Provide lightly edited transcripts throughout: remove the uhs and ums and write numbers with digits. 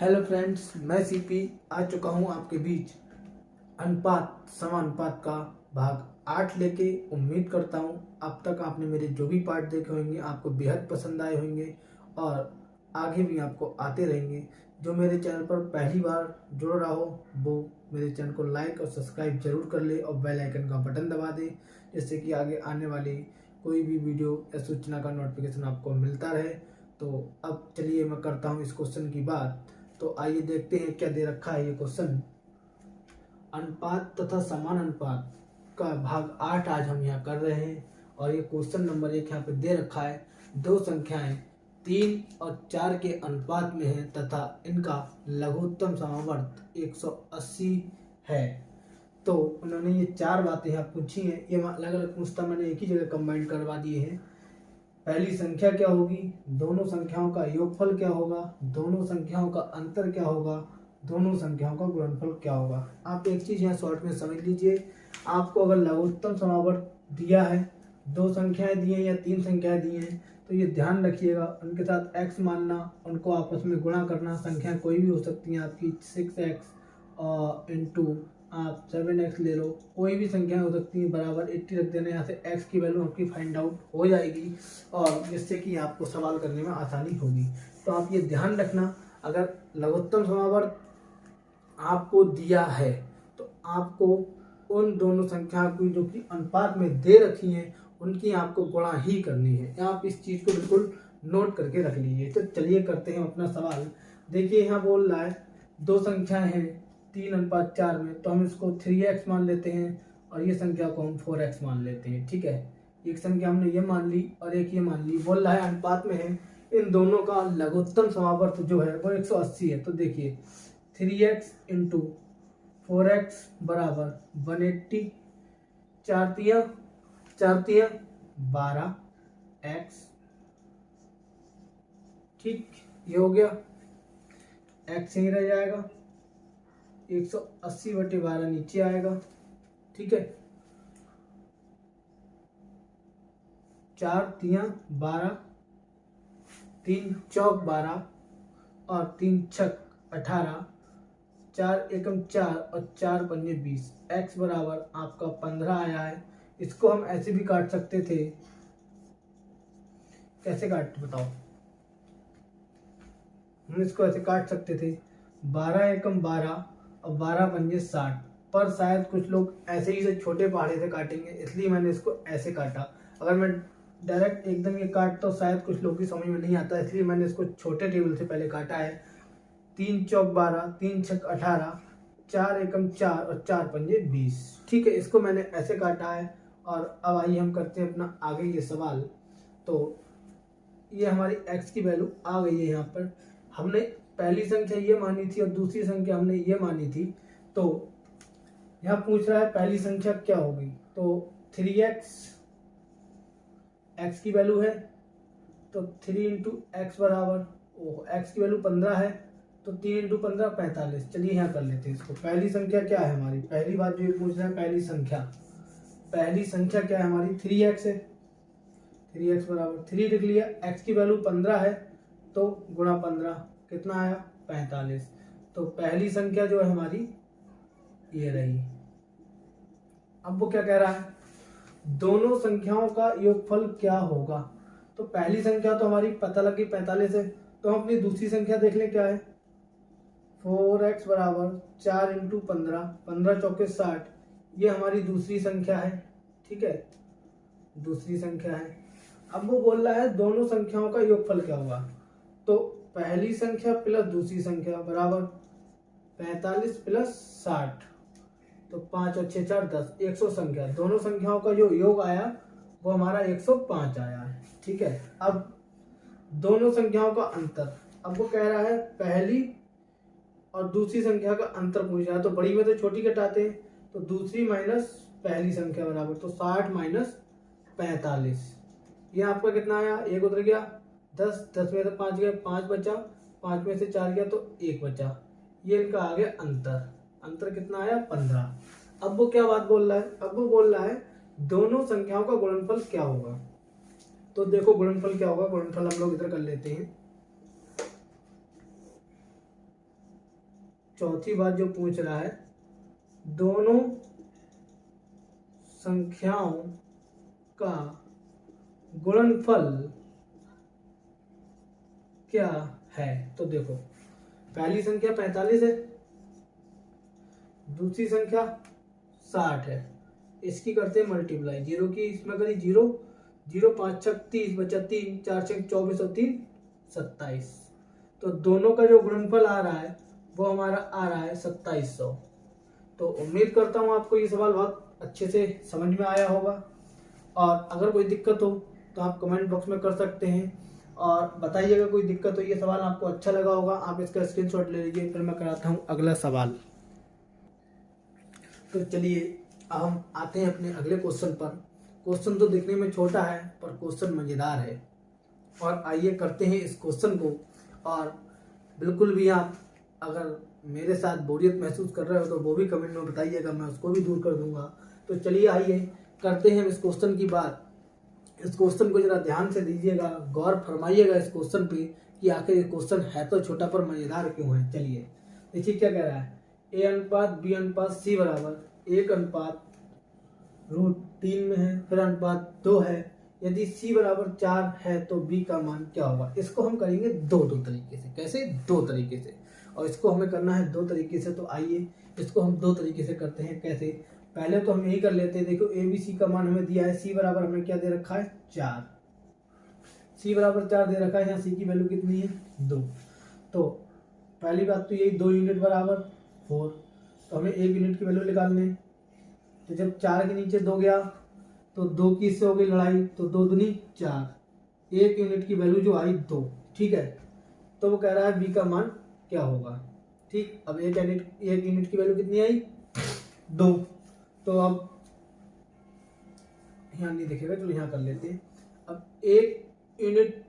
Hello friends, मैं CP आ चुका हूँ आपके बीच अनुपात समानुपात का भाग 8 लेके। उम्मीद करता हूँ अब तक आपने मेरे जो भी पार्ट देखे होंगे आपको बेहद पसंद आए होंगे और आगे भी आपको आते रहेंगे। जो मेरे चैनल पर पहली बार जुड़ रहा हो वो मेरे चैनल को लाइक और सब्सक्राइब जरूर कर ले और बेल आइकन का बटन दबा दे, जिससे कि आगे आने वाली कोई भी वीडियो या सूचना का नोटिफिकेशन आपको मिलता रहे। तो अब चलिए मैं करता हूँ इस क्वेश्चन की बात। तो आइए देखते हैं क्या दे रखा है ये क्वेश्चन। अनुपात तथा समान अनुपात का भाग 8 आज हम यहाँ कर रहे हैं और ये क्वेश्चन नंबर 1 यहाँ पे दे रखा है। दो संख्याएं 3 और 4 के अनुपात में है तथा इनका लघुत्तम समावर्त 180 है। तो उन्होंने ये 4 बातें यहाँ पूछी हैं। ये अलग अलग पूछता मैंने एक ही जगह कंबाइन करवा दिए हैं। पहली संख्या क्या होगी, दोनों संख्याओं का योगफल क्या होगा, दोनों संख्याओं का अंतर क्या होगा, दोनों संख्याओं का गुणनफल क्या होगा। आप एक चीज यहाँ शॉर्ट में समझ लीजिए। आपको अगर लघुत्तम समावर्त दिया है, दो संख्याएं दी हैं या 3 संख्याएं दी हैं, तो ये ध्यान रखिएगा उनके साथ x मानना, उनको आपस में गुणा करना। संख्या कोई भी हो सकती है आपकी 6x और इंटू आप 7x ले लो, कोई भी संख्या हो सकती है बराबर 80 रख देना। यहाँ से x की वैल्यू आपकी फाइंड आउट हो जाएगी और जिससे कि आपको सवाल करने में आसानी होगी। तो आप ये ध्यान रखना, अगर लघुत्तम समावर्त आपको दिया है तो आपको उन दोनों संख्या की जो कि अनुपात में दे रखी हैं उनकी आपको गुणा ही करनी है। आप इस चीज़ को बिल्कुल नोट करके रख लीजिए। तो चलिए करते हैं अपना सवाल। देखिए यहाँ बोल रहा है दो संख्याएं हैं 3:4 में, तो हम इसको 3x मान लेते हैं और ये संख्या को हम 4x मान लेते हैं। ठीक है, एक संख्या हमने ये मान ली और एक ये मान ली। बोल रहा है अनुपात में है, इन दोनों का लघुत्तम समावर्त जो है वो 180 है। तो देखिए 3x इंटू 4x बराबर 180, 4 तिया 12x। ठीक, ये हो गया, x यहीं रह जाएगा, 180/12 नीचे आएगा। ठीक है, 4 तिया 12, 3 चौक 12 और 3 छक 18, 4 एकम 4 और 4 पंजे 20। x बराबर आपका 15 आया है। इसको हम ऐसे भी काट सकते थे। कैसे काटते बताओ? हम इसको ऐसे काट सकते थे 12 एकम 12 और 12 पंजे 60, पर शायद कुछ लोग ऐसे ही से छोटे पहाड़े से काटेंगे, इसलिए मैंने इसको ऐसे काटा। अगर मैं डायरेक्ट एकदम ये काटता तो शायद कुछ लोग की समझ में नहीं आता, इसलिए मैंने इसको छोटे टेबल से पहले काटा है। 3 चौक 12, 3 छक 18, 4 एकम 4 और 4 पंजे 20। ठीक है, इसको मैंने ऐसे काटा है। और अब आइए हम करते हैं अपना आगे ये सवाल। तो ये हमारी x की वैल्यू आ गई है। यहाँ पर हमने पहली संख्या ये मानी थी और दूसरी संख्या हमने ये मानी थी। तो यहाँ पूछ रहा है पहली संख्या क्या होगी। तो 3x x की वैल्यू है, तो 3 इंटू एक्स बराबर x की वैल्यू 15 है, तो 3 इंटू 15 45। चलिए यहाँ कर लेते हैं इसको। पहली संख्या क्या है हमारी, पहली बात जो ये पूछ रहा है पहली संख्या क्या है हमारी, 3x है। 3x बराबर 3 लिख लिया, x की वैल्यू 15 है तो गुणा 15 कितना आया 45। तो पहली संख्या जो है हमारी ये रही। अब वो क्या कह रहा है, दोनों संख्याओं का योगफल क्या होगा। तो पहली संख्या तो हमारी पता लगी 45 है, तो हम अपनी दूसरी संख्या देख लें क्या है। 4x बराबर 4 इंटू 15, 15 चौके 60, ये हमारी दूसरी संख्या है। ठीक है, दूसरी संख्या है। अब वो बोल रहा है दोनों संख्याओं का योगफल क्या होगा। तो पहली संख्या प्लस दूसरी संख्या बराबर 45 प्लस 60, तो 5 और 6 4 10, 100 संख्या। दोनों संख्याओं का जो योग आया वो हमारा 105 आया है। ठीक है, अब दोनों संख्याओं का अंतर। अब वो कह रहा है पहली और दूसरी संख्या का अंतर पूछ रहा है। तो बड़ी में तो छोटी घटाते हैं, तो दूसरी माइनस पहली संख्या बराबर, तो 60 माइनस 45। ये आपका कितना आया, एक उधर गया 10, 10 में से 5 गया, 5 बचा, 5 में से 4 गया तो 1 बचा। ये इनका आ गया अंतर कितना आया 15। अब वो क्या बात बोल रहा है, अब वो बोल रहा है दोनों संख्याओं का गुणनफल क्या होगा। तो देखो गुणनफल क्या होगा, गुणनफल हम लोग इधर कर लेते हैं। चौथी बात जो पूछ रहा है, दोनों संख्याओं का गुणनफल क्या है। तो देखो, पहली संख्या 45 है, दूसरी संख्या 60 है, इसकी करते हैं मल्टीप्लाई, जीरो की इसमें करी जीरो, 5 छक 30 बचा 3, 4 छक 24 और 3 27। तो दोनों का जो गुणनफल आ रहा है वो हमारा आ रहा है 2700। तो उम्मीद करता हूँ आपको ये सवाल बहुत अच्छे से समझ में आया होगा, और अगर कोई दिक्कत हो तो आप कमेंट बॉक्स में कर सकते हैं और बताइएगा कोई दिक्कत हो। ये सवाल आपको अच्छा लगा होगा, आप इसका स्क्रीनशॉट ले लीजिए। फिर मैं कराता हूँ अगला सवाल। तो चलिए अब हम आते हैं अपने अगले क्वेश्चन पर। क्वेश्चन तो दिखने में छोटा है पर क्वेश्चन मज़ेदार है, और आइए करते हैं इस क्वेश्चन को। और बिल्कुल भी आप अगर मेरे साथ बोरियत महसूस कर रहे हो तो वो भी कमेंट में बताइएगा, मैं उसको भी दूर कर दूंगा। तो चलिए आइए करते हैं इस क्वेश्चन की बात। इस क्वेश्चन को जरा ध्यान से दीजिएगा, गौर फरमाइएगा इस क्वेश्चन पे कि आखिर ये क्वेश्चन है तो छोटा पर मजेदार क्यों है। चलिए देखिए क्या कह रहा है, ए अनुपात बी अनुपात सी बराबर 1 अनुपात √3 में है, फिर अनुपात 2 है। यदि सी बराबर 4 है तो बी का मान क्या होगा। इसको हम करेंगे दो तरीके से। कैसे? दो तरीके से, और इसको हमें करना है दो तरीके से। तो आइए इसको हम दो तरीके से करते हैं। कैसे? पहले तो हम यही कर लेते हैं। देखो ए बी सी का मान हमें दिया है, सी बराबर हमें क्या दे रखा है 4, सी बराबर 4 दे रखा है। यहाँ सी की वैल्यू कितनी है 2। तो पहली बात तो यही 2 यूनिट बराबर 4, तो हमें 1 यूनिट की वैल्यू निकालनी है। तो जब 4 के नीचे 2 गया तो 2 की इससे हो गई लड़ाई, तो 2 दूनी 4, 1 यूनिट की वैल्यू जो आई 2। ठीक है, तो वो कह रहा है बी का मान क्या होगा। ठीक, अब 1 यूनिट की वैल्यू कितनी आई 2। तो अब यहाँ नहीं दिखेगा, चलो यहाँ कर लेते हैं। अब 1 यूनिट,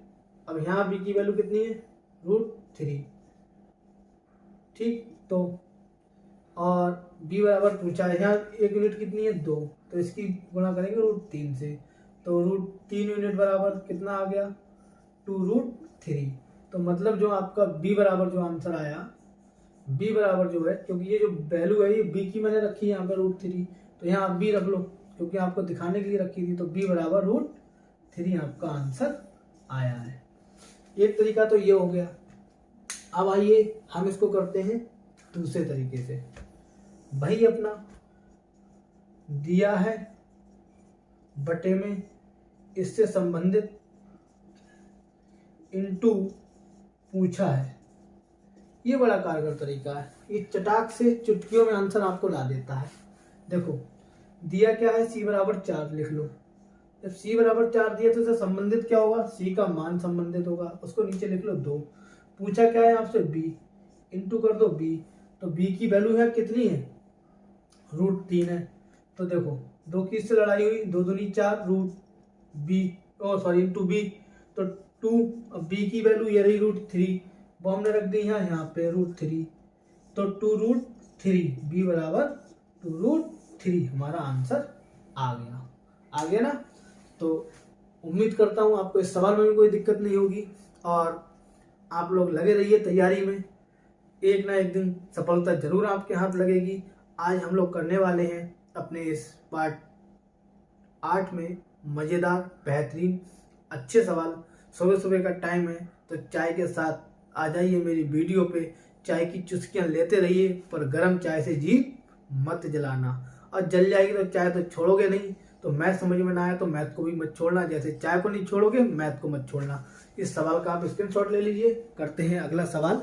अब यहाँ बी की वैल्यू कितनी है √3। ठीक, तो और बी बराबर पूछा है, यहाँ 1 यूनिट कितनी है 2, तो इसकी गुणा करेंगे √3 से। तो √3 यूनिट बराबर कितना आ गया 2√3। तो मतलब जो आपका बी बराबर जो आंसर आया, बी बराबर जो है, क्योंकि ये जो वैल्यू है ये बी की मैंने रखी है यहाँ पर √3, तो यहाँ आप बी रख लो क्योंकि आपको दिखाने के लिए रखी थी। तो बी बराबर √3 आपका आंसर आया है। एक तरीका तो ये हो गया। अब आइए हम इसको करते हैं दूसरे तरीके से। भाई अपना दिया है बटे में इससे संबंधित इनटू पूछा है। ये बड़ा कारगर तरीका है, ये चटाक से चुटकियों में आंसर आपको ला देता है। देखो दिया क्या है, सी बराबर 4 लिख लो। जब सी बराबर 4 दिया तो इससे संबंधित क्या होगा, सी का मान संबंधित होगा, उसको नीचे लिख लो 2। पूछा क्या है आपसे बी, इंटू कर दो बी। तो बी की वैल्यू है कितनी है √3 है। तो देखो 2 की इससे लड़ाई हुई, 2 दूनी 4 इंटू बी। तो 2, अब बी की वैल्यू ये रही √3, वो हमने रख दी यहाँ पे √3। तो 2√3, बी बराबर 2√3 हमारा आंसर आ गया ना। तो उम्मीद करता हूँ आपको इस सवाल में भी कोई दिक्कत नहीं होगी, और आप लोग लगे रहिए तैयारी में। एक ना एक दिन सफलता जरूर आपके हाथ लगेगी। आज हम लोग करने वाले हैं अपने इस पार्ट 8 में मज़ेदार बेहतरीन अच्छे सवाल। सुबह सुबह का टाइम है तो चाय के साथ आ जाइए मेरी वीडियो पे, चाय की चुस्कियां लेते रहिए, पर गर्म चाय से जी मत जलाना। और जल जाएगी तो चाय तो छोड़ोगे नहीं। तो मैथ समझ में ना आया तो मैथ को भी मत छोड़ना, जैसे चाय को नहीं छोड़ोगे मैथ को मत छोड़ना। इस सवाल का आप स्क्रीनशॉट ले लीजिए। करते हैं अगला सवाल।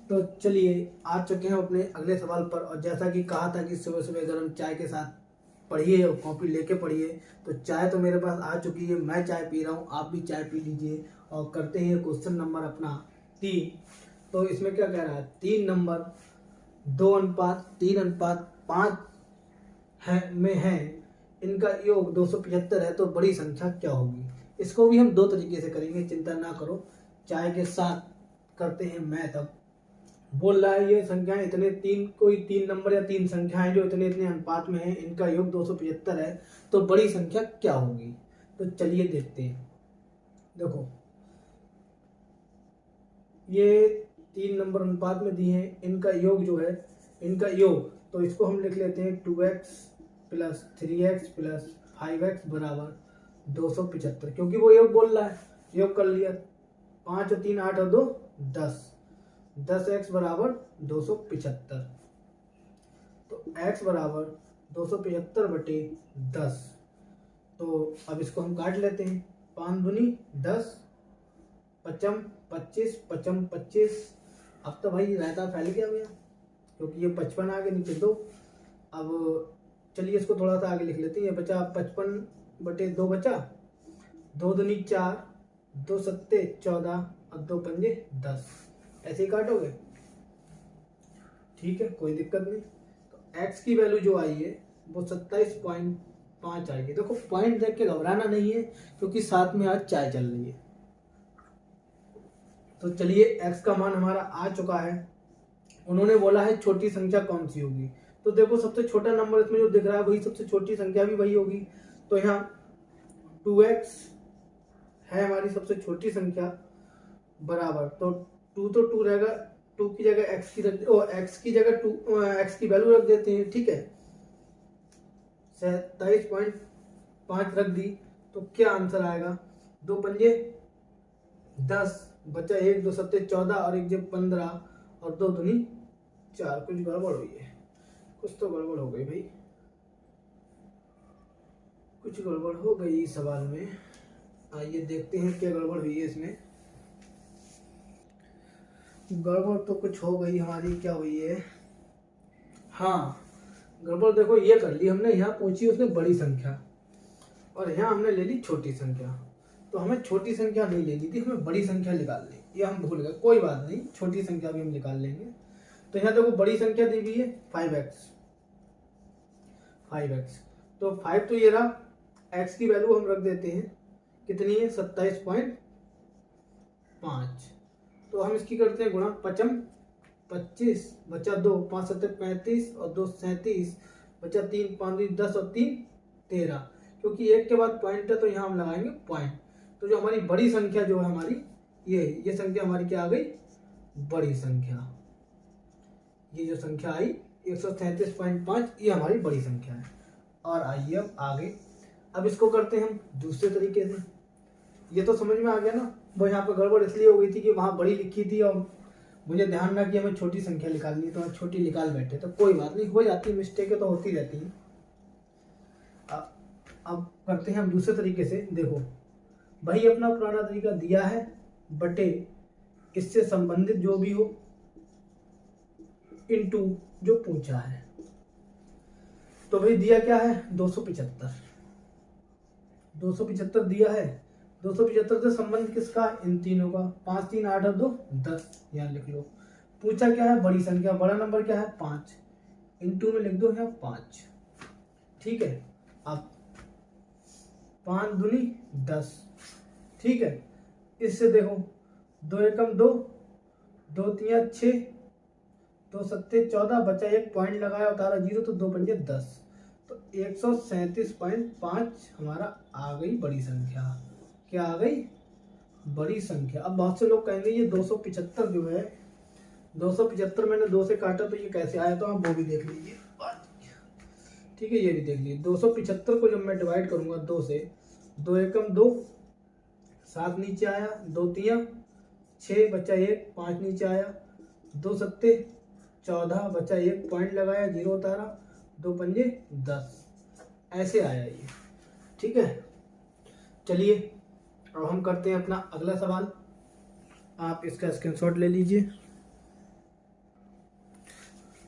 तो चलिए आ चुके हैं अपने अगले सवाल पर, और जैसा कि कहा था कि सुबह सुबह गर्म चाय के साथ पढ़िए और कॉपी लेके पढ़िए, तो चाय तो मेरे पास आ चुकी है, मैं चाय पी रहा हूँ, आप भी चाय पी लीजिए। और करते हैं क्वेश्चन नंबर अपना 3। तो इसमें क्या कह रहा है, 3 नंबर 2:3:5 में है, इनका योग 275 है, तो बड़ी संख्या क्या होगी। इसको भी हम दो तरीके से करेंगे, चिंता ना करो। चाय के साथ करते हैं मैथ। अब बोल रहा है ये संख्याएं इतने 3 नंबर या 3 संख्याएं जो इतने इतने अनुपात में है, इनका योग 275 है, तो बड़ी संख्या क्या होगी। तो चलिए देखते हैं। देखो ये 3 नंबर अनुपात में दिए हैं, इनका योग जो है, इनका योग, तो इसको हम लिख लेते हैं 2x plus 3x plus 5x बराबर 275, क्योंकि वो योग बोल रहा है, योग कर लिया। 5 और 3 8 और 2 10, 10x बराबर 275, तो x बराबर 275 बटे 10। तो अब इसको हम काट लेते हैं, 5 दूनी 10, 55 25, 55 25। अब तो भाई रायता फैल गया भैया, क्योंकि ये 55 आगे नीचे 2। अब चलिए इसको थोड़ा सा आगे लिख लेते हैं। ये बचा 55 बटे 2 बचा, 2 दूनी 4, 2 सत्ते 14 और 2 पंजे 10। ऐसे ही काटोगे, ठीक है, कोई दिक्कत नहीं। तो x की वैल्यू जो आई है वो 27.5 आई है। देखो पॉइंट देख के घबराना नहीं है, क्योंकि साथ में आज चाय चल रही है। तो चलिए x का मान हमारा आ चुका है। उन्होंने बोला है छोटी संख्या कौन सी होगी, तो देखो सबसे छोटा नंबर इसमें जो दिख रहा है वही सबसे छोटी संख्या भी वही होगी। तो यहाँ 2x है हमारी सबसे छोटी संख्या, बराबर, तो 2 रहेगा, 2 की जगह x की रख, x की जगह 2 x की वैल्यू रख देते हैं, ठीक है, 27.5 रख दी। तो क्या आंसर आएगा, 2 पंजे 10, बचा 1 2 सत्ते 14 और 1 जब 15 और 2 दूनी 4। कुछ गड़बड़ हुई है, कुछ तो गड़बड़ हो गई भाई, कुछ गड़बड़ हो गई सवाल में। आइए देखते हैं क्या गड़बड़ हुई है इसमें। गड़बड़ तो कुछ हो गई हमारी, क्या हुई है, हाँ गड़बड़ देखो ये कर ली हमने, यहाँ पूछी उसने बड़ी संख्या और यहाँ हमने ले ली छोटी संख्या। तो हमें छोटी संख्या नहीं लेनी थी, हमें बड़ी संख्या निकाल ली, ये हम भूल गए, कोई बात नहीं, छोटी संख्या भी हम निकाल लेंगे। तो यहाँ देखो बड़ी संख्या दी हुई है 5x, तो 5 तो ये रहा, x की वैल्यू हम रख देते हैं, कितनी है 27.5। तो हम इसकी करते हैं गुणा, 55 25 बचा 2, 5 7 35 और 2 37, बचा 3 5 10 और 3 13, क्योंकि एक के बाद पॉइंट है तो यहाँ हम लगाएंगे पॉइंट। तो जो हमारी बड़ी संख्या जो है हमारी, ये संख्या हमारी क्या आ गई, बड़ी संख्या। ये जो संख्या आई 137.5, ये हमारी बड़ी संख्या है। और आइए अब आगे, अब इसको करते हैं हम दूसरे तरीके से। ये तो समझ में आ गया ना, वो यहाँ पे गड़बड़ इसलिए हो गई थी कि वहाँ बड़ी लिखी थी और मुझे ध्यान ना कि हमें छोटी संख्या निकालनी है, तो हम छोटी निकाल बैठे। तो कोई बात नहीं, हो जाती है, मिस्टेक तो होती रहती है। अब करते हैं हम दूसरे तरीके से। देखो भाई अपना पुराना तरीका दिया है, बटे इससे संबंधित जो भी हो, इनटू जो पूछा है। तो भाई दिया क्या है 275 दिया है। 275 से संबंध किसका, इन तीनों का, 5 3 8 और 2 10, यहाँ लिख लो। पूछा क्या है, बड़ी संख्या, बड़ा नंबर क्या है 5, इनटू में लिख दो यहाँ 5, ठीक है। अब 5 दूनी 10, ठीक है। इससे देखो 2 एकम 2, 2 3 6, 2 सत्ते 14, बचा 1 पॉइंट लगाया, उतारा 0, तो 2 पंजे 10। तो 137.5 हमारा आ गई बड़ी संख्या। क्या आ गई, बड़ी संख्या। अब बहुत से लोग कहेंगे ये 275 जो है, 275 मैंने 2 से काटा तो ये कैसे आया, तो आप वो भी देख लीजिए, ठीक है, ये भी देख लीजिए। 275 को जब मैं डिवाइड करूंगा 2 से, 2 एकम 2, 7 नीचे आया, 2 3 6, बचा 1 5 नीचे आया, 2 सत्ते 14, बचा 1 पॉइंट लगाया, 0 उतारा, 2 पंजे 10, ऐसे आया ये, ठीक है। चलिए अब हम करते हैं अपना अगला सवाल। आप इसका स्क्रीनशॉट ले लीजिए।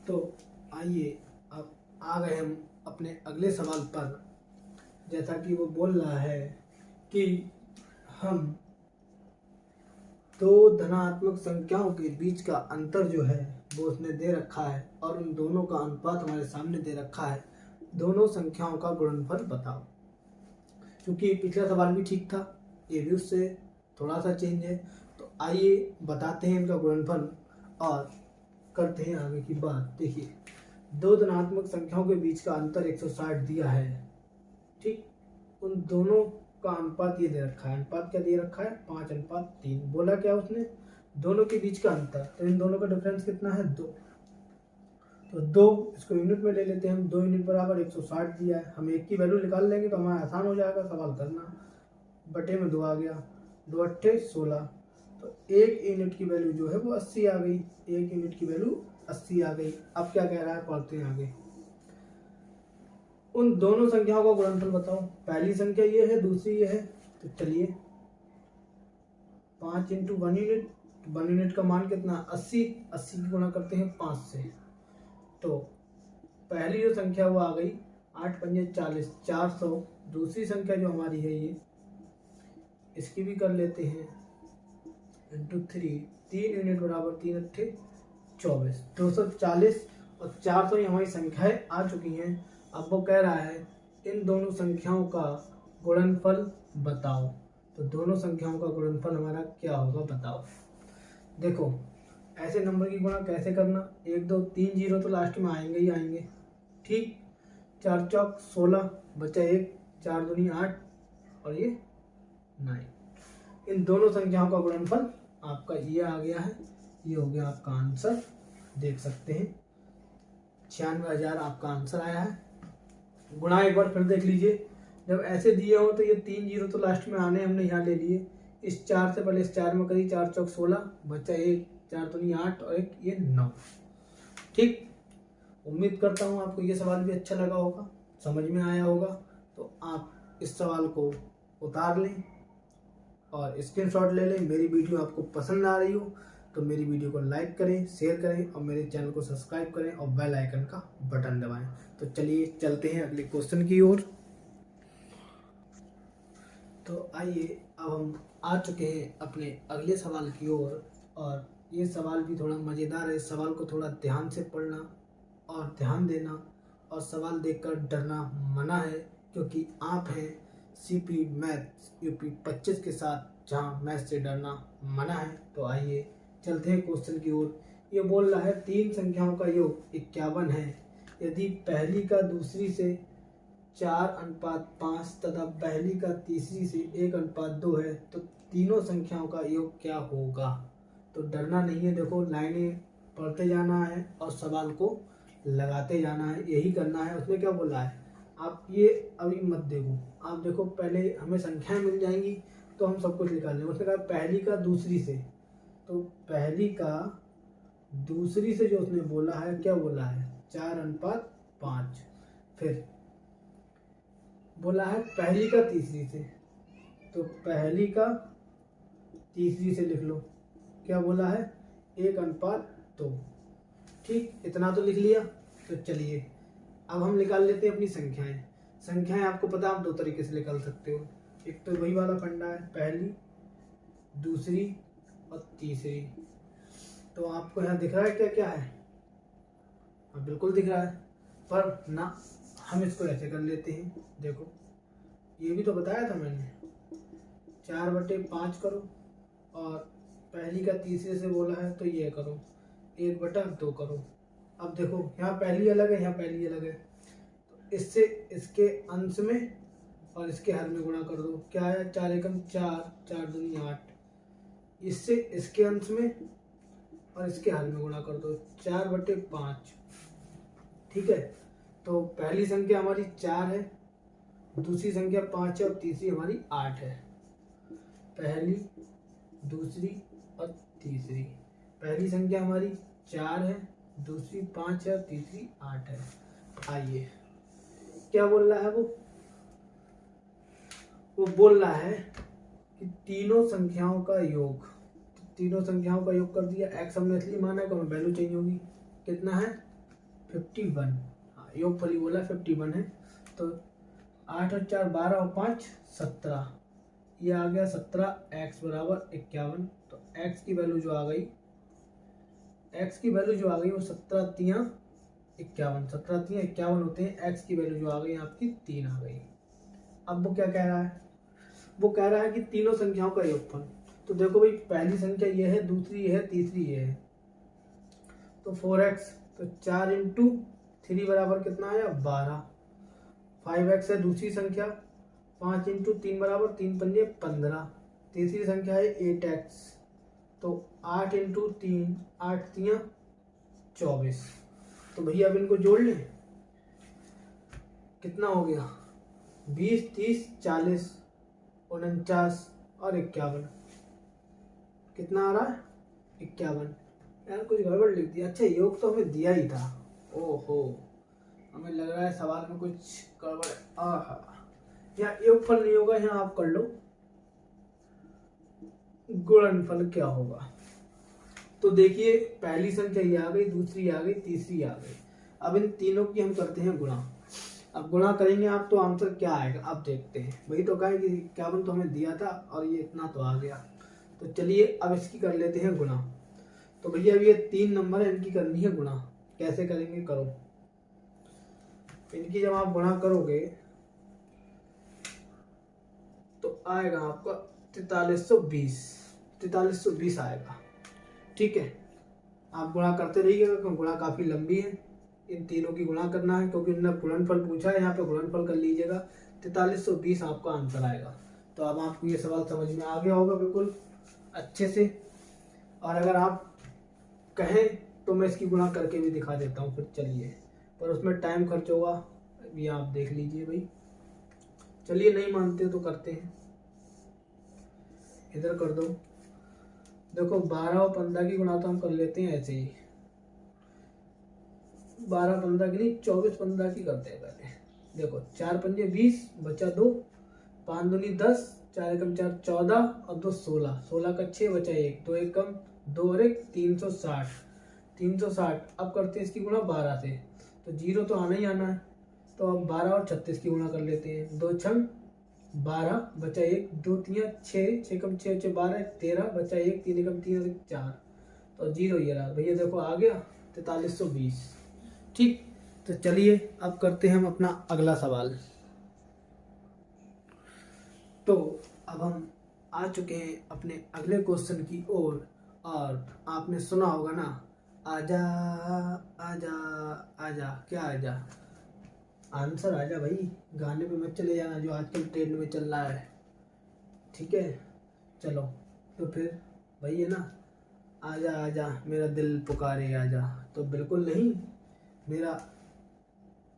तो आइए अब आ गए हम अपने अगले सवाल पर। जैसा कि वो बोल रहा है कि हम दो धनात्मक संख्याओं के बीच का अंतर जो है वो उसने दे रखा है और उन दोनों का अनुपात हमारे सामने दे रखा है। दोनों संख्याओं का गुणनफल बताओ। क्योंकि पिछला सवाल भी ठीक था, ये भी उससे थोड़ा सा चेंज है। तो आइए बताते हैं इनका गुणनफल और करते हैं आगे की बात। देखिए दो धनात्मक संख्याओं के बीच का अंतर 160 दिया है, ठीक। उन दोनों का अनुपात ये दे रखा है। अनुपात क्या दे रखा है, 5:3। बोला क्या उसने, दोनों के बीच का अंतर, तो इन दोनों का डिफरेंस कितना है 2। तो 2 इसको यूनिट में ले लेते हैं हम। 2 यूनिट बराबर 160 दिया है, हम 1 की वैल्यू निकाल लेंगे तो हमारा आसान हो जाएगा सवाल करना। बटे में 2 आ गया, 2 अट्ठे 16, तो 1 यूनिट की वैल्यू जो है वो 80 आ गई। 1 यूनिट की वैल्यू 80 आ गई। अब क्या कह रहा है पढ़ते हैं आगे। उन दोनों संख्याओं का गुणनफल बताओ। पहली संख्या ये है, दूसरी ये है, तो चलिए 5 इंटू 1 यूनिट, 1 यूनिट का मान कितना 80, 80 की गुणा करते हैं 5 से, तो पहली जो संख्या वो आ गई 8 पंजे 40, 400। दूसरी संख्या जो हमारी है ये, इसकी भी कर लेते हैं इंटू 3, 3 यूनिट बराबर 3 अट्ठे 24, 240 और 400 ही हमारी संख्याएं आ चुकी हैं। अब वो कह रहा है इन दोनों संख्याओं का गुणनफल बताओ। तो दोनों संख्याओं का गुणनफल हमारा क्या होगा बताओ। देखो ऐसे नंबर की गुणा कैसे करना, 1 2 3 जीरो तो लास्ट में आएंगे ही आएंगे, ठीक। 4 चौक 16, बचा 1, 4 दूनी 8 और ये 9। इन दोनों संख्याओं का गुणनफल आपका ये आ गया है। ये हो गया आपका आंसर, देख सकते हैं 96,000 आपका आंसर आया है। गुणा एक बार फिर देख लीजिए, जब ऐसे दिए हो तो ये 3 जीरो तो लास्ट में आने हमने यहाँ ले लिए। इस 4 से पहले इस 4 में करी, 4 चौक 16, बचा 1, 4 दूनी 8 और 1 ये 9, ठीक। उम्मीद करता हूँ आपको ये सवाल भी अच्छा लगा होगा, समझ में आया होगा। तो आप इस सवाल को उतार लें और स्क्रीनशॉट ले लें। मेरी वीडियो आपको पसंद आ रही हो तो मेरी वीडियो को लाइक करें, शेयर करें और मेरे चैनल को सब्सक्राइब करें और बेल आइकन का बटन दबाएं। तो चलिए चलते हैं अगले क्वेश्चन की ओर। तो आइए अब हम आ चुके हैं अपने अगले सवाल की ओर, और ये सवाल भी थोड़ा मज़ेदार है। इस सवाल को थोड़ा ध्यान से पढ़ना और ध्यान देना, और सवाल देखकर डरना मना है, क्योंकि आप हैं सीपी मैथ्स यूपी 25 के साथ, जहां मैथ्स से डरना मना है। तो आइए चलते हैं क्वेश्चन की ओर। ये बोल रहा है 3 संख्याओं का योग 51 है। यदि पहली का दूसरी से 4:5 तथा पहली का तीसरी से 1:2 है, तो तीनों संख्याओं का योग क्या होगा। तो डरना नहीं है, देखो लाइनें पढ़ते जाना है और सवाल को लगाते जाना है, यही करना है। उसने क्या बोला है, आप ये अभी मत देखो, आप देखो पहले हमें संख्याएं मिल जाएंगी तो हम सब कुछ निकाल लेंगे। उसने कहा पहली का दूसरी से, तो पहली का दूसरी से जो उसने बोला है, क्या बोला है 4:5। फिर बोला है पहली का तीसरी से, तो पहली का तीसरी से लिख लो, क्या बोला है 1:2, ठीक। इतना तो लिख लिया। तो चलिए अब हम निकाल लेते हैं अपनी संख्याएं। संख्याएं आपको पता आप 2 तरीके से निकाल सकते हो। एक तो वही वाला फंडा है, पहली दूसरी और तीसरी। तो आपको यहाँ दिख रहा है क्या क्या है, हाँ बिल्कुल दिख रहा है, पर ना हम इसको ऐसे कर लेते हैं। देखो ये भी तो बताया था मैंने, 4/5 करो और पहली का तीसरे से बोला है तो ये करो, 1/2 करो। अब देखो यहाँ पहली अलग है, यहाँ पहली अलग है, तो इससे इसके अंश में और इसके हर में गुणा कर दो। क्या है 4 एकम 4, 4 दूनी 8, इससे इसके अंश में और इसके हर में गुणा कर दो, 4/5, ठीक है। तो पहली संख्या हमारी 4 है, दूसरी संख्या 5 है और तीसरी हमारी 8 है। पहली दूसरी और तीसरी, पहली संख्या हमारी 4 है, दूसरी 5 है और तीसरी 8 है। आइए क्या बोल रहा है वो बोल रहा है कि तीनों संख्याओं का योग, तीनों संख्याओं का योग कर दिया। x हमने इसलिए माना है कि हमें वैल्यू चाहिए होगी, कितना है 51, हाँ योगफल ही बोला 51 है। तो 8 और 4 12 और 5 17, ये आ गया 17, x बराबर 51। तो x की वैल्यू जो आ गई, x की वैल्यू जो आ गई वो 17 तियां 51, 17 तियां 51 होते हैं। x की वैल्यू जो आ गई आपकी 3 आ गई। अब वो क्या कह रहा है, वो कह रहा है कि तीनों संख्याओं का योगफल। तो देखो भाई पहली संख्या ये है, दूसरी ये है, तीसरी ये है, तो 4x, तो 4 इंटू 3 बराबर कितना आया 12। 5x है दूसरी संख्या, 5 इंटू 3 बराबर 3 पंजे 15। तीसरी संख्या है 8x, तो 8 इंटू 3, 8 3 24। तो भैया अब इनको जोड़ लें, कितना हो गया 20 30 40 49 और 51। कितना आ रहा है 51। यार कुछ गड़बड़ लिख दिया। अच्छा योग तो हमें दिया ही था। ओहो, हमें लग रहा है सवाल में कुछ गड़बड़ है। आहा, यहाँ योगफल नहीं होगा, यहाँ आप कर लो गुणनफल क्या होगा। तो देखिए पहली संख्या ये आ गई, दूसरी आ गई, तीसरी आ गई। अब इन तीनों की हम करते हैं गुणा। अब गुणा करेंगे आप तो आंसर क्या आएगा अब देखते हैं। वही तो कहा कि 51 तो हमें दिया था और ये इतना तो आ गया। तो चलिए अब इसकी कर लेते हैं गुणा। तो भैया अब ये 3 नंबर है, इनकी करनी है गुणा। कैसे करेंगे, करो इनकी। जब आप गुणा करोगे तो आएगा आपका 4320 आएगा। ठीक है, आप गुणा करते रहिएगा क्योंकि गुणा काफी लंबी है। इन तीनों की गुणा करना है क्योंकि इन्होंने गुणनफल पूछा है, यहाँ पे गुणनफल कर लीजिएगा। 4320 आपका आंसर आएगा। तो अब आपको ये सवाल समझ में आ गया होगा बिल्कुल अच्छे से। और अगर आप कहें तो मैं इसकी गुणा करके भी दिखा देता हूँ फिर, चलिए, पर उसमें टाइम खर्च होगा, ये आप देख लीजिए भाई। चलिए नहीं मानते तो करते हैं, इधर कर दो। देखो 12 और 15 की गुणा तो हम कर लेते हैं ऐसे ही। 12 15 की नहीं, 24 15 की करते हैं पहले। देखो 4 पंजे 20, बचा 2, 5 दूनी 10, 4 एकम 4 14 और 2 16, 16 का 6 बचा 1, 2 एकम 2 और 1 360। 360 अब करते हैं इसकी गुणा 12 से, तो 0 तो आना ही आना है। तो अब 12 और 36 की गुणा कर लेते हैं। 2 छंग 12, बचा 1, 2 3 6, 6 कम 6 12, 13 बचा 1, 3 एकम 3 और 1 4, तो 0 ये रहा भैया। देखो आ गया 4320। ठीक, तो चलिए अब करते हैं हम अपना अगला सवाल। तो अब हम आ चुके हैं अपने अगले क्वेश्चन की ओर। और आपने सुना होगा ना, आजा आजा आजा, क्या आजा, आंसर आजा भाई। गाने पे मत चले जाना जो आजकल ट्रेंड में चल रहा है। ठीक है, चलो तो फिर वही है ना, आजा आजा मेरा दिल पुकारे आजा। तो बिल्कुल नहीं, मेरा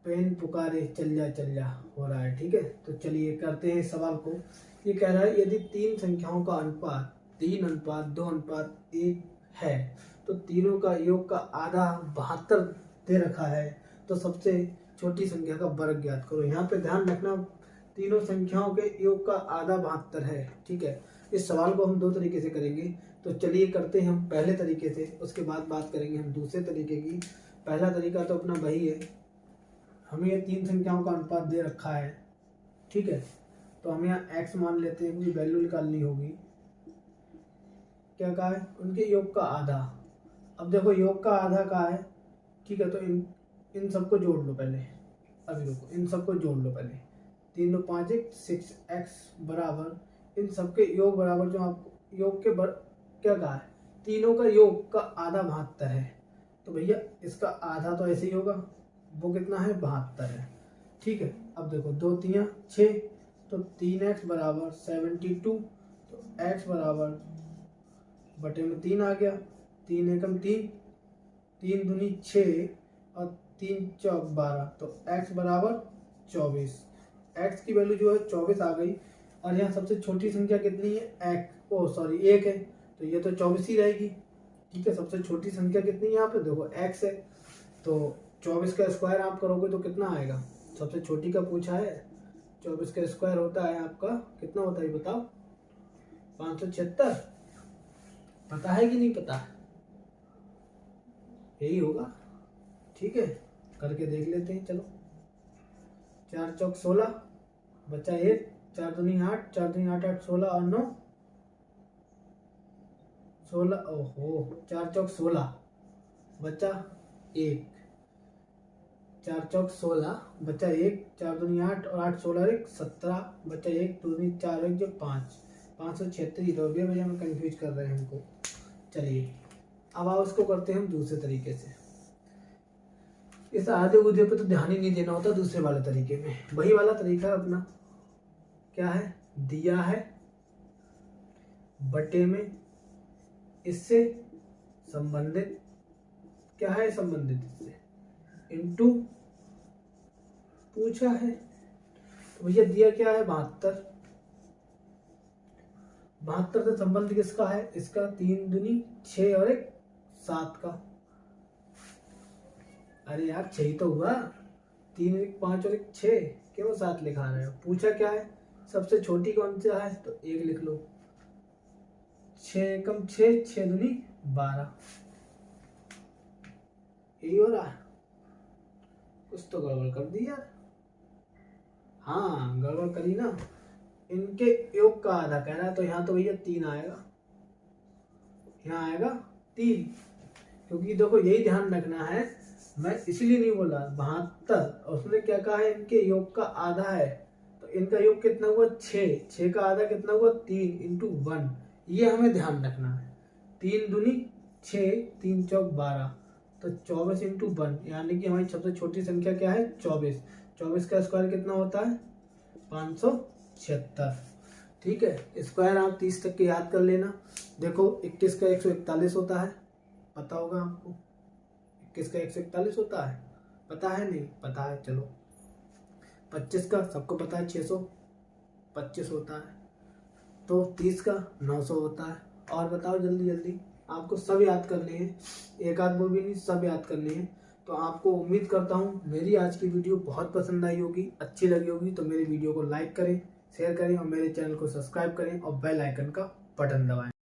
पेन पुकारे चल जा हो रहा है। ठीक है, तो चलिए करते हैं सवाल को। ये कह रहा है यदि 3 संख्याओं का अनुपात 3:2:1 है तो तीनों का योग का आधा 72 दे रखा है, तो सबसे छोटी संख्या का वर्ग ज्ञात करो। यहाँ पे ध्यान रखना, तीनों संख्याओं के योग का आधा 72 है। ठीक है, इस सवाल को हम 2 तरीके से करेंगे। तो चलिए करते हैं हम पहले तरीके से, उसके बाद बात करेंगे हम दूसरे तरीके की। पहला तरीका तो अपना वही है, हमें ये 3 संख्याओं का अनुपात दे रखा है। ठीक है, तो हम यहाँ x मान लेते हैं, क्योंकि वैल्यू निकालनी होगी। क्या कहा है, उनके योग का आधा। अब देखो योग का आधा कहा है। ठीक है, तो इन सबको जोड़ लो पहले। अभी रुको, इन सबको जोड़ लो पहले। 3 2 5 1 6x बराबर इन सबके योग बराबर, जो आपको योग के क्या कहा है, तीनों का योग का आधा 72 है। तो भैया इसका आधा तो ऐसे ही होगा, वो कितना है 72 है। ठीक है, अब देखो 2 3 6, तो 3x बराबर 72, तो x बराबर बटे में 3 आ गया। 3 एकम 3, 3 दूनी 6 और 3 चौक 12, तो x बराबर 24। x की वैल्यू जो है 24 आ गई। और यहाँ सबसे छोटी संख्या कितनी है, 1 है, तो ये तो 24 ही रहेगी। ठीक है, सबसे छोटी संख्या कितनी है यहाँ पे, देखो x है, तो 24 का स्क्वायर आप करोगे तो कितना आएगा, सबसे छोटी का पूछा है। 24 का स्क्वायर होता है आपका कितना होता है बताओ, 576। पता है कि नहीं पता, यही होगा। ठीक है, करके देख लेते हैं। चलो 4 चौक 16, बचा 1, 4 दूनी 8, 4 दूनी 8 8 16 और 9 16। ओहो, 4 चौक 16, बचा 1, 4 चौक 16, बचा 1, 4 दूनी 8 और 8 16 1 17, बचा 1, 2 दूनी 4 1 जो 5, 536। तो अभी भैया में कंफ्यूज कर रहे हैं हमको। चलिए अब आप उसको करते हैं हम दूसरे तरीके से। इस आधे उधे पे तो ध्यान ही नहीं देना होता, दूसरे वाले तरीके में। वही वाला तरीका अपना क्या है, दिया है बटे में इससे संबंधित क्या है, संबंधित इससे इनटू पूछा है। तो भैया दिया क्या है 72। 72 से संबंध किसका है, इसका 3 दूनी 6 और 1 7 का। अरे यार 6 तो हुआ, 3 1 5 और 1 6, क्यों 7 लिखा रहे हो। पूछा क्या है, सबसे छोटी कौन सा है, तो 1 लिख लो। 6 एकम 6, 6 दूनी 12, यही हो रहा है। कुछ तो गड़बड़ कर दी यार। हाँ गड़बड़ करी ना, इनके योग का आधा कह रहा है, तो यहाँ तो भैया 3 आएगा, यहाँ आएगा 3। क्योंकि देखो यही ध्यान रखना है, मैं इसलिए नहीं बोला 72, और उसने क्या कहा है, इनके योग का आधा है, तो इनका योग कितना हुआ 6, 6 का आधा कितना हुआ 3 इंटू 1, ये हमें ध्यान रखना है। 3 दूनी 6, 3 चौक 12, तो 24 इंटू 1, यानी कि हमारी सबसे छोटी संख्या क्या है 24। 24 का स्क्वायर कितना होता है 576। ठीक है, स्क्वायर आप 30 तक के याद कर लेना। देखो 21 का 141 होता है, पता होगा आपको। 21 का 141 होता है, पता है नहीं पता है, चलो। 25 का सबको पता है 625 होता है, तो 30 का 900 होता है। और बताओ जल्दी जल्दी, आपको सब याद करने हैं, एक आध वो भी नहीं, सब याद करने हैं। तो आपको उम्मीद करता हूँ मेरी आज की वीडियो बहुत पसंद आई होगी, अच्छी लगी होगी। तो मेरे वीडियो को लाइक करें, शेयर करें और मेरे चैनल को सब्सक्राइब करें और बेल आइकन का बटन दबाएं।